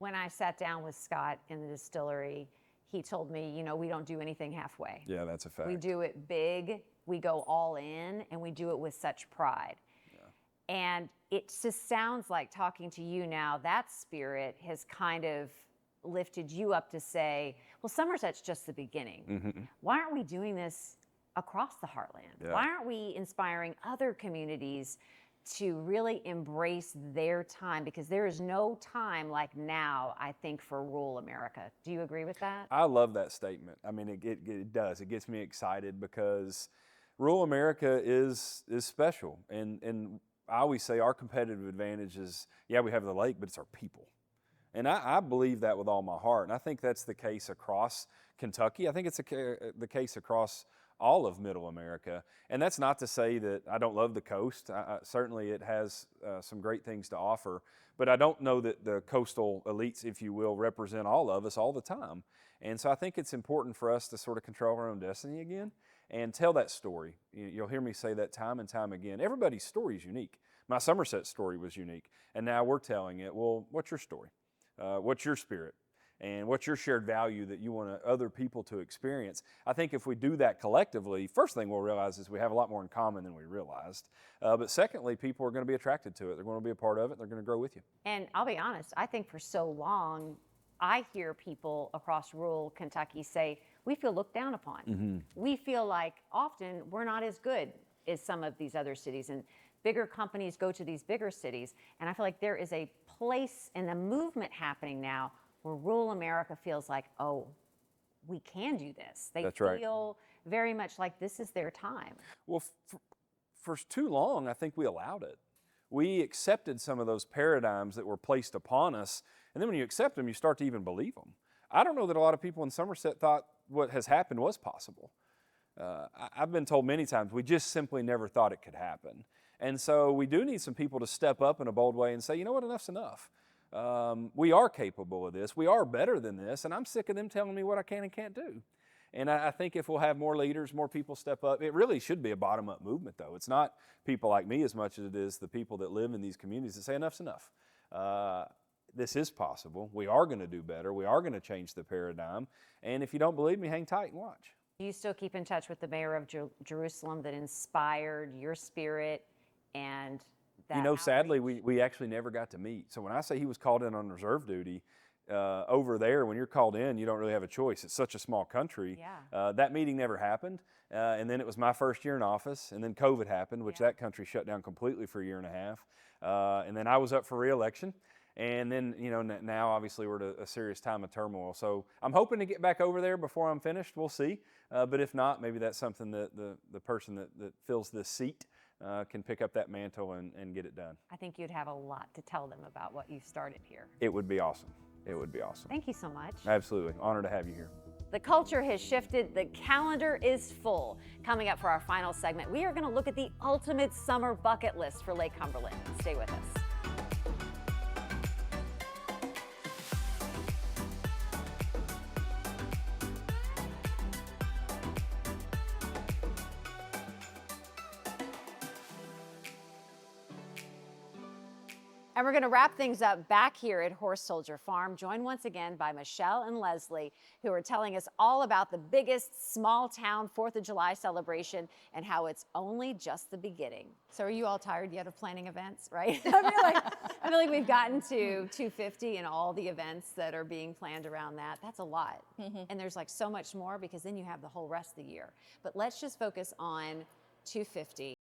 When I sat down with Scott in the distillery, he told me, you know, we don't do anything halfway. Yeah, that's a fact. We do it big, we go all in, and we do it with such pride. Yeah. And it just sounds like, talking to you now, that spirit has kind of lifted you up to say, well, Somerset's just the beginning. Mm-hmm. Why aren't we doing this across the Heartland? Yeah. Why aren't we inspiring other communities to really embrace their time? Because there is no time like now, I think, for rural America. Do you agree with that? I love that statement. I mean, it does. It gets me excited because rural America is special. And I always say our competitive advantage is, yeah, we have the lake, but it's our people. And I believe that with all my heart. And I think that's the case across Kentucky. I think it's the case across all of Middle America. And that's not to say that I don't love the coast. Certainly it has some great things to offer, but I don't know that the coastal elites, if you will, represent all of us all the time. And so I think it's important for us to sort of control our own destiny again and tell that story. You'll hear me say that time and time again. Everybody's story is unique. My Somerset story was unique, and now we're telling it. Well, what's your story? What's your spirit? And what's your shared value that you want other people to experience? I think if we do that collectively, first thing we'll realize is we have a lot more in common than we realized. But secondly, people are going to be attracted to it. They're going to be a part of it. They're going to grow with you. And I'll be honest, I think for so long, I hear people across rural Kentucky say, we feel looked down upon. Mm-hmm. We feel like often we're not as good as some of these other cities. And bigger companies go to these bigger cities. And I feel like there is a place and a movement happening now where rural America feels like, oh, we can do this. They That's feel very much like this is their time. Well, for too long, I think we allowed it. We accepted some of those paradigms that were placed upon us, and then when you accept them, you start to even believe them. I don't know that a lot of people in Somerset thought what has happened was possible. I've been told many times, we just simply never thought it could happen. And so we do need some people to step up in a bold way and say, you know what, enough's enough. We are capable of this. We are better than this. And I'm sick of them telling me what I can and can't do. And I think if we'll have more leaders, more people step up, it really should be a bottom-up movement, though. It's not people like me as much as it is the people that live in these communities that say enough's enough. This is possible. We are going to do better. We are going to change the paradigm. And if you don't believe me, hang tight and watch. Do you still keep in touch with the mayor of Jerusalem that inspired your spirit and that? You know, sadly, we actually never got to meet. So when I say he was called in on reserve duty, over there, when you're called in, you don't really have a choice. It's such a small country. Yeah. That meeting never happened. And then it was my first year in office, and then COVID happened, which that country shut down completely for a year and a half. And then I was up for re-election. And then, you know, now obviously we're at a serious time of turmoil. So I'm hoping to get back over there before I'm finished. We'll see. But if not, maybe that's something that the person that fills this seat can pick up that mantle and get it done. I think you'd have a lot to tell them about what you started here. It would be awesome. It would be awesome. Thank you so much. Absolutely. Honored to have you here. The culture has shifted. The calendar is full. Coming up for our final segment, we are going to look at the ultimate summer bucket list for Lake Cumberland. Stay with us. And we're going to wrap things up back here at Horse Soldier Farm, joined once again by Michelle and Leslie, who are telling us all about the biggest small town 4th of July celebration and how it's only just the beginning. So are you all tired yet of planning events, right? I feel like we've gotten to 250 and all the events that are being planned around that. That's a lot. Mm-hmm. And there's like so much more because then you have the whole rest of the year. But let's just focus on 250.